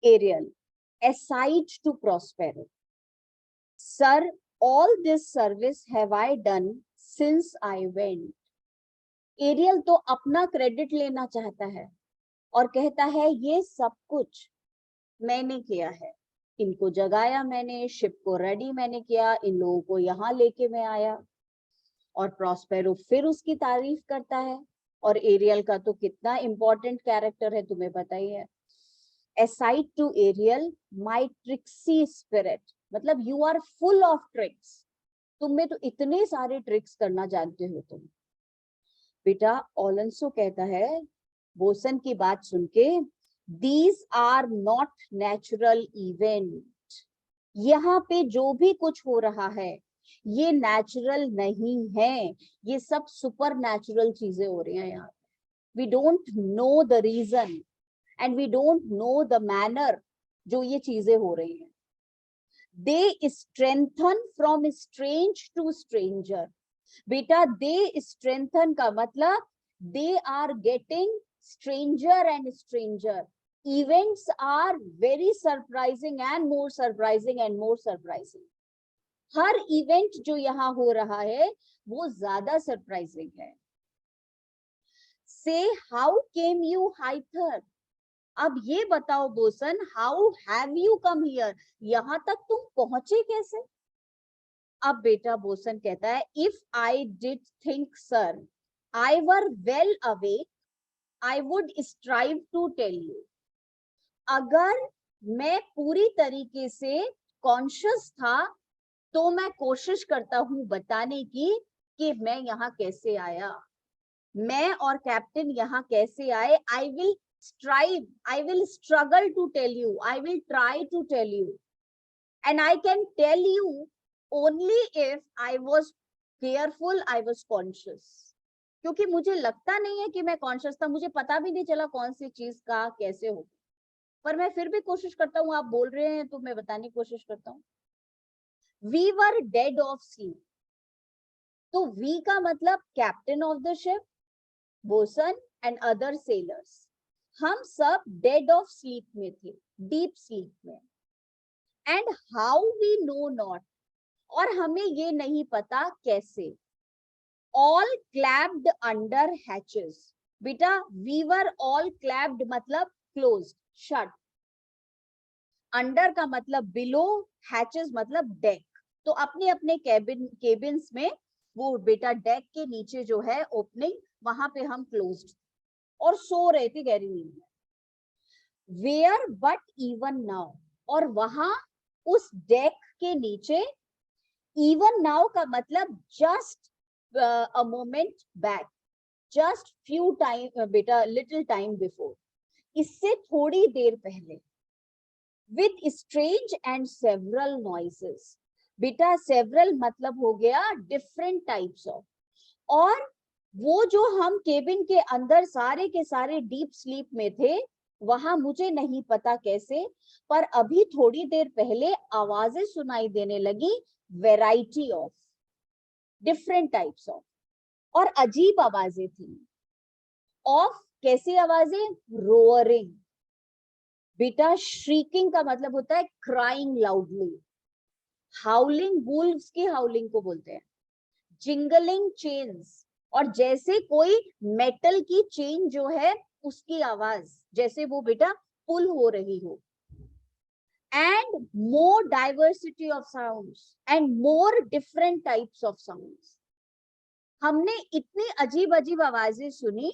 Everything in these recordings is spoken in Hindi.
Ariel, aside to Prospero. Sir, all this service have I done since I went. Aerial तो अपना क्रेडिट लेना चाहता है और कहता है ये सब कुछ मैंने किया है, इनको जगाया मैंने, शिप को रेडी मैंने किया, इन लोगों को यहाँ लेके मैं आया। और प्रॉस्पेरो फिर उसकी तारीफ करता है। और एरियल का तो कितना इंपॉर्टेंट कैरेक्टर है तुम्हें पता ही है। Aside to Ariel, my tricksy spirit, मतलब you are full of tricks, तुम में तो इतने सारे ट्रिक्स करना जानते हो तुम। बेटा ओलेंसो कहता है बोसन की बात सुन के, these are not natural event, यहाँ पे जो भी कुछ हो रहा है ये नेचुरल नहीं है, ये सब सुपर नेचुरल चीजें हो रही हैं यहाँ। We don't know the reason and we don't know the manner जो ये चीजें हो रही हैं। They strengthen from strange to stranger. बेटा they strengthen का मतलब they are getting stranger and stranger. Events are very surprising and more surprising and more surprising. Her event जो यहाँ हो रहा है वो ज्यादा सरप्राइजिंग है। Say how came you hither? अब ये बताओ boson, how have you come here, यहां तक तुम पहुंचे कैसे? अब बेटा बोसन कहता है, if I did think sir I were well awake I would strive to tell you. अगर मैं पूरी तरीके से कॉन्शियस था तो मैं कोशिश करता हूं बताने की कि मैं यहाँ कैसे आया, मैं और कैप्टन यहाँ कैसे आए। I will strive, I will struggle to tell you, I will try to tell you, and I can tell you only if I was careful, I was conscious. क्योंकि मुझे लगता नहीं है कि मैं कॉन्शियस था, मुझे पता भी नहीं चला कौन सी चीज का कैसे हो, पर मैं फिर भी कोशिश करता हूँ, आप बोल रहे हैं तो मैं बताने की कोशिश करता हूँ। We were dead of sleep, तो V का मतलब captain of the ship, bosun and other sailors, हम सब डेड ऑफ स्लीप में थे, डीप स्लीप में। And how we know not, और हमें ये नहीं पता कैसे। ऑल क्लैप्ड अंडर हैचेस, बेटा वी वर ऑल क्लैप्ड मतलब क्लोज्ड, शट। अंडर का मतलब बिलो, हैचेस मतलब डेक, तो अपने अपने केबिन्स में वो बेटा डेक के नीचे जो है ओपनिंग, वहां पे हम क्लोज्ड और सो रहे थे गहरी नींद में। वेयर बट इवन नाउ, और वहां उस डेक के नीचे, इवन नाउ का मतलब just a moment back, just few time बेटा लिटिल टाइम बिफोर, इससे थोड़ी देर पहले। With strange and several noises, बेटा सेवरल मतलब हो गया डिफरेंट टाइप्स ऑफ, और वो जो हम केबिन के अंदर सारे के सारे डीप स्लीप में थे, वहां मुझे नहीं पता कैसे, पर अभी थोड़ी देर पहले आवाजें सुनाई देने लगी, variety of, different types of, और अजीब आवाजें थी। ऑफ कैसी आवाजें? रोअरिंग, बेटा श्रीकिंग का मतलब होता है क्राइंग लाउडली, हाउलिंग, वुल्व्स की हाउलिंग को बोलते हैं, जिंगलिंग चेन्स, और जैसे कोई मेटल की चेन जो है उसकी आवाज, जैसे वो बेटा पुल हो रही हो। And more diversity of sounds and more different types of sounds, हमने इतनी अजीब अजीब आवाजें सुनी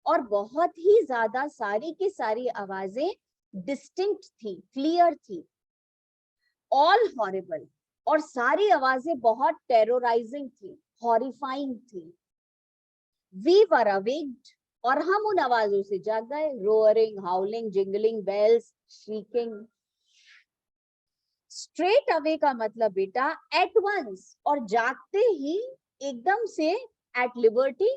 और बहुत ही ज्यादा सारी की सारी आवाजें डिस्टिंक्ट थी, क्लियर थी। ऑल हॉरिबल, और सारी आवाजें बहुत टेरराइजिंग थी, हॉरिफाइंग थी। वी वर अवेक्ड, और हम उन आवाजों से जाग गए, roaring, howling, jingling bells, shrieking. Straight away का मतलब बेटा एट वंस, और जागते ही एकदम से, at liberty,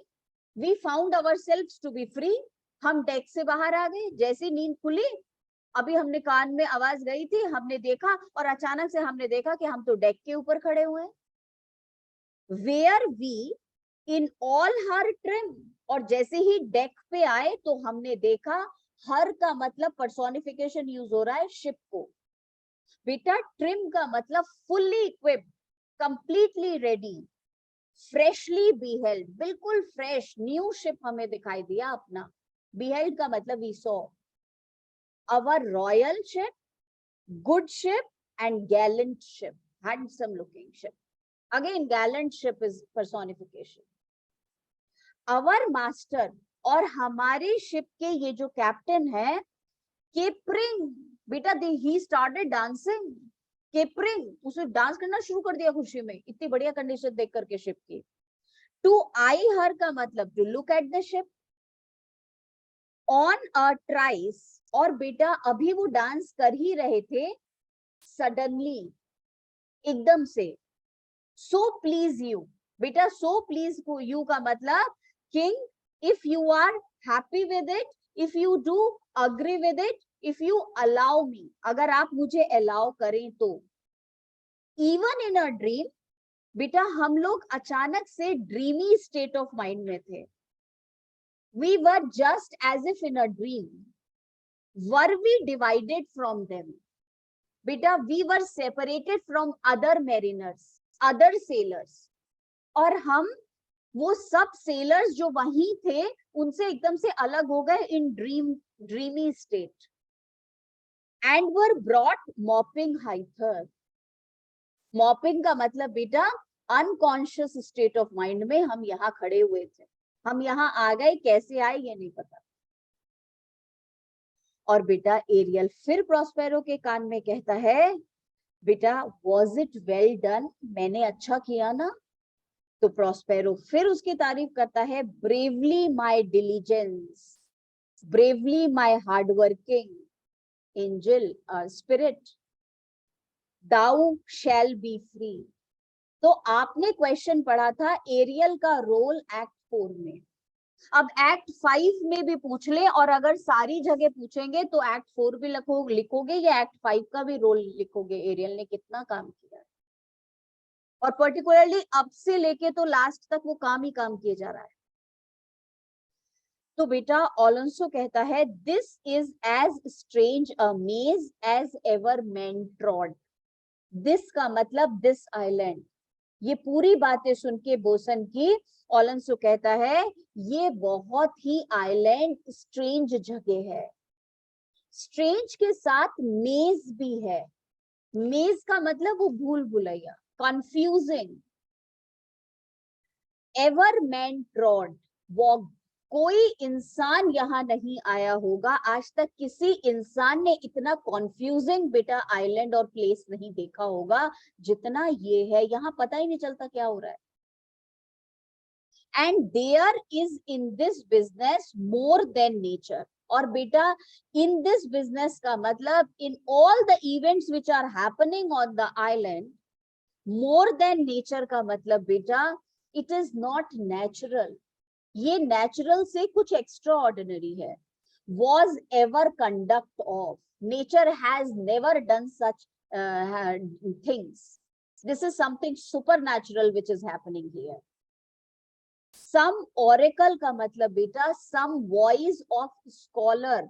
we found ourselves to be free, हम डेक से बाहर आ गए, जैसे नींद खुली, अभी हमने कान में आवाज गई थी, हमने देखा और अचानक से हमने देखा कि हम तो डेक के ऊपर खड़े हुए हैं। Where we in all her trim, और जैसे ही डेक पे आए तो हमने देखा हर का मतलब पर्सोनिफिकेशन यूज हो रहा है शिप को। बेटा ट्रिम का मतलब fully equipped, completely ready, freshly beheld, बिल्कुल फ्रेश न्यू शिप हमें दिखाई दिया अपना। बिहेल्ड का मतलब we saw our royal ship, good ship and gallant ship, handsome looking ship. Again, gallant ship is personification. Our master और हमारे शिप के ये जो कैप्टन है, केपरिंग, बेटा he started dancing, केपरिंग, उसने डांस करना शुरू कर दिया खुशी में, इतनी बढ़िया कंडीशन देख करके शिप की। टू आई हर का मतलब to look at the ship, on a trice, और बेटा अभी वो डांस कर ही रहे थे, सडनली, एकदम से, सो प्लीज यू, बेटा सो प्लीज यू का मतलब king, if you are happy with it, if you do agree with it, if you allow me, अगर आप मुझे अलाउ करें तो। इवन इन अ ड्रीम, बेटा हम लोग अचानक से ड्रीमी स्टेट ऑफ माइंड में थे। We were just as if in a dream, were we divided from them, बेटा we were separated from other mariners, other sailors, और हम वो सब सेलर्स जो वहीं थे उनसे एकदम से अलग हो गए in dreamy state. And were brought moping hither, moping का मतलब बेटा अनकॉन्शियस स्टेट ऑफ माइंड में हम यहाँ खड़े हुए थे, हम यहाँ आ गए, कैसे आए ये नहीं पता। और बेटा एरियल फिर प्रॉस्पेरो के कान में कहता है, बेटा वॉज इट वेल डन, मैंने अच्छा किया ना। तो प्रॉस्पेरो फिर उसकी तारीफ करता है, bravely my diligence, bravely my hardworking angel spirit, thou shall be free. तो आपने क्वेश्चन पढ़ा था एरियल का रोल एक्ट 4 में, अब एक्ट 5 में भी पूछ ले, और अगर सारी जगह पूछेंगे तो एक्ट 4 भी लिखोगे या एक्ट 5 का भी रोल लिखोगे, एरियल ने कितना काम किया, और पर्टिकुलरली अब से लेके तो लास्ट तक वो काम ही काम किए जा रहा है। तो बेटा ओलोंसो कहता है, this is as strange a maze as ever man trod. This का मतलब दिस आइलैंड। ये पूरी बातें सुन के बोसन की ओलोंसो कहता है, ये बहुत ही आइलैंड स्ट्रेंज जगह है। स्ट्रेंज के साथ मेज भी है, मेज का मतलब वो भूल Bhulaiyaa, confusing. Ever man ट्रॉड walk, कोई इंसान यहाँ नहीं आया होगा आज तक, किसी इंसान ने इतना कॉन्फ्यूजिंग बेटा आइलैंड और प्लेस नहीं देखा होगा जितना ये है, यहाँ पता ही नहीं चलता क्या हो रहा है। And there is in this business more than nature, और बेटा इन दिस बिजनेस का मतलब in all the events which are happening on the island, more than nature का मतलब बेटा इट इज नॉट नेचुरल, ये नेचुरल से कुछ एक्स्ट्रा ऑर्डिनरी है। Was ever conduct of, nature has never done such things, this is something supernatural which is happening here. Some oracle का मतलब बेटा some voice of scholar,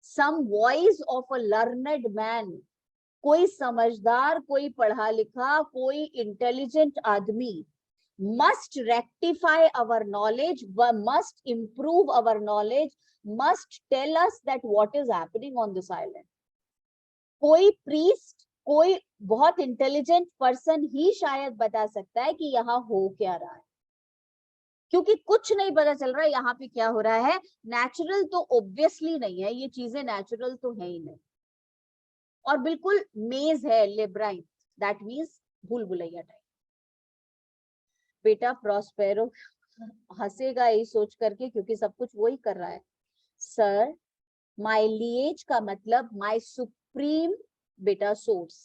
some voice of a learned man, कोई समझदार, कोई पढ़ा लिखा, कोई इंटेलिजेंट आदमी, must rectify our knowledge, must improve our knowledge, must tell us that what is happening on this island. कोई priest, कोई बहुत इंटेलिजेंट पर्सन ही शायद बता सकता है कि यहाँ हो क्या रहा है, क्योंकि कुछ नहीं पता चल रहा है यहाँ पे क्या हो रहा है। नेचुरल तो ऑब्वियसली नहीं है, ये चीजें नेचुरल तो है ही नहीं, और बिल्कुल मेज है, लेब्राइंथ, दैट मीन्स भूल भुलैया टाइप। बेटा प्रॉस्पेरो हंसेगा ये सोच करके, क्योंकि सब कुछ वही कर रहा है। सर माय लिएज का मतलब माय सुप्रीम बेटा सोर्स,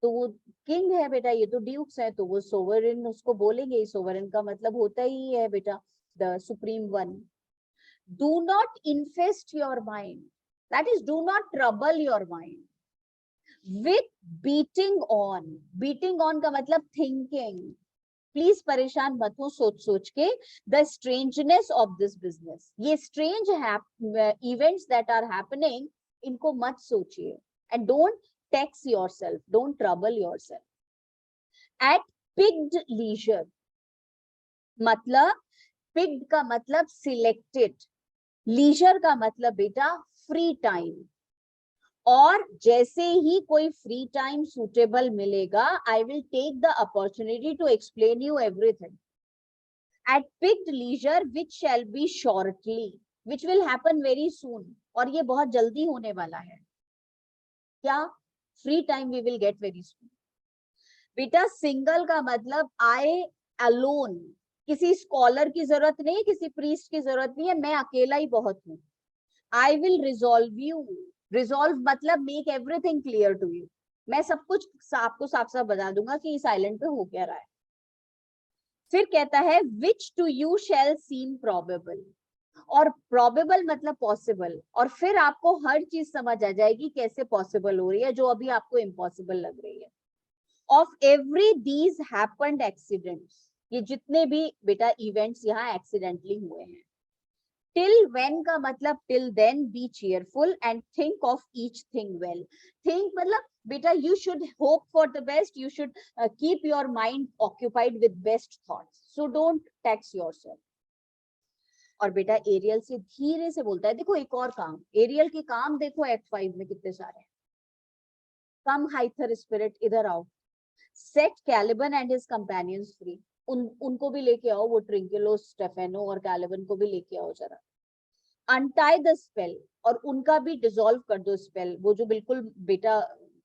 तो वो किंग है बेटा, ये तो ड्यूक्स है, तो वो सोवरेन उसको बोलेंगे, सोवरेन का मतलब होता ही है बेटा the supreme one. Do not इन्फेस्ट your mind, that is do not trouble your mind with beating on, beating on का मतलब थिंकिंग, प्लीज परेशान मत हो सोच सोच के. The strangeness of this business, ये strange events that are happening, इनको मत सोचिए. And don't tax yourself, don't trouble yourself. At picked leisure, मतलब पिक्ड का मतलब सिलेक्टेड, लीजर का मतलब बेटा फ्री टाइम. और जैसे ही कोई फ्री टाइम सुटेबल मिलेगा, I will take the opportunity to explain you everything. At picked leisure which shall be shortly, which will happen very soon, और ये बहुत जल्दी होने वाला है. क्या? Free time we will get very soon. बेटा सिंगल का मतलब आई अलोन, किसी स्कॉलर की जरूरत नहीं, किसी प्रीस्ट की जरूरत नहीं है, मैं अकेला ही बहुत हूं. I will resolve you, resolve मतलब make everything clear to you, मैं सब कुछ आपको साफ साफ बता दूंगा कि इस आइलैंड पे हो क्या रहा है. फिर कहता है which to you shall seem probable, और प्रोबेबल मतलब पॉसिबल, और फिर आपको हर चीज समझ आ जाएगी कैसे पॉसिबल हो रही है जो अभी आपको इम्पॉसिबल लग रही है. Of every these happened accidents, ये जितने भी बेटा इवेंट्स यहाँ एक्सीडेंटली हुए हैं. टिल व्हेन का मतलब till then be cheerful and think of each thing well. Think मतलब बेटा you should hope for the best, you should keep your mind occupied with best thoughts, so don't tax yourself. और बेटा एरियल से धीरे से बोलता है, देखो एक और काम, एरियल के काम देखो एक्ट 5 में कितने सारे हैं. कम हाइथर स्पिरिट, इधर आओ. Set Caliban and his companions free, उनको भी लेके आओ, वो ट्रिंकुलो, स्टेफेनो और कैलिबन को भी लेके आओ जरा. अनटाई द स्पेल, और उनका भी डिसॉल्व कर दो स्पेल, वो जो बिल्कुल बेटा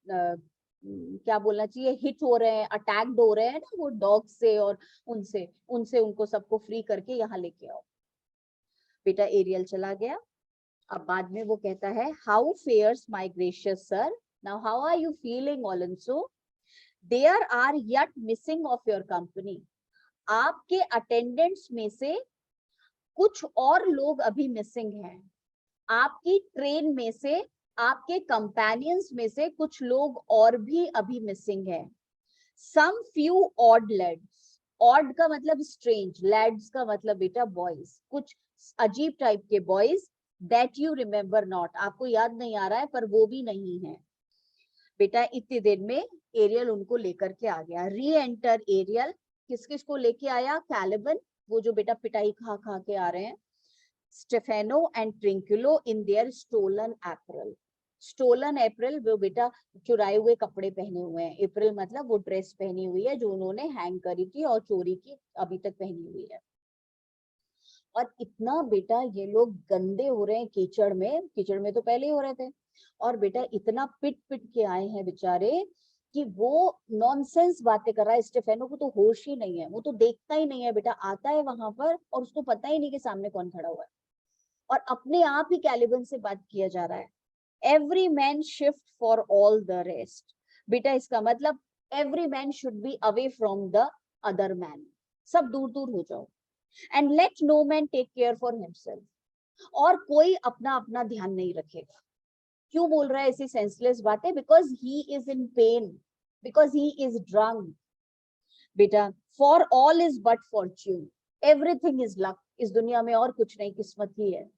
क्या बोलना चाहिए, हिट हो रहे हैं, अटैक्ड हो रहे हैं ना वो डॉग से, और उनसे उनसे उनको सबको फ्री करके यहाँ लेके आओ. बेटा एरियल चला गया. अब बाद में वो कहता है, how fares my gracious sir, now how are you feeling also, there are yet missing of your company, आपके अटेंडेंट्स में से कुछ और लोग अभी मिसिंग हैं, आपकी ट्रेन में से, आपके कंपेनियंस में से कुछ लोग और भी अभी मिसिंग है. Some few odd lads, odd का मतलब स्ट्रेंज, लैड्स का मतलब बेटा बॉयज, कुछ अजीब टाइप के boys, that you remember not, आपको याद नहीं आ रहा है पर वो भी नहीं है. बेटा इतनी देर में एरियल उनको लेकर के आ गया. री एंटर एरियल, किस किस को लेके आया, कैलिबन, वो जो बेटा पिटाई खा खा के आ रहे हैं, Stephano and Trinculo in their stolen apparel. Stolen apparel, वो बेटा चुराए हुए कपड़े पहने हुए हैं, अप्रैल मतलब वो ड्रेस पहनी हुई है जो उन्होंने हैंग करी थी और चोरी की अभी तक पहनी हुई है. और इतना बेटा ये लोग गंदे हो रहे हैं कीचड़ में तो पहले ही हो रहे थे, और बेटा इतना पिट पिट के आए हैं बेचारे कि वो नॉनसेंस बातें कर रहा है. स्टेफेनो को तो होश ही नहीं है, वो तो देखता ही नहीं है बेटा, आता है वहां पर और उसको पता ही नहीं कि सामने कौन खड़ा हुआ है, और अपने आप ही कैलिबन से बात किया जा रहा है. Every man shift for all the rest, बेटा इसका मतलब every man should be away from the other man, सब दूर दूर हो जाओ. And let no man take care for himself, और कोई अपना अपना ध्यान नहीं रखेगा. क्यों बोल रहा है ऐसी सेंसलेस बातें, because he is in pain, because he is drunk. बेटा for all is but fortune, everything is luck, इस दुनिया में और कुछ नहीं, किस्मत ही है.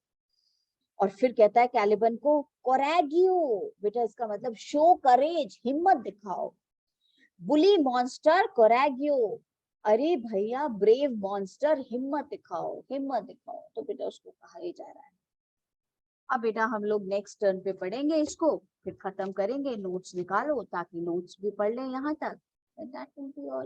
और फिर कहता है कैलिबन को, कोरैगियो, बेटा इसका मतलब शो करेज, हिम्मत दिखाओ. बुली मॉन्स्टर कोरैगियो, अरे भैया ब्रेव मॉन्स्टर, हिम्मत दिखाओ, हिम्मत दिखाओ. तो बेटा उसको कहा ही जा रहा है. अब बेटा हम लोग नेक्स्ट टर्न पे पढ़ेंगे इसको, फिर खत्म करेंगे. नोट्स निकालो ताकि नोट्स भी पढ़ लें यहाँ तक. That will be all.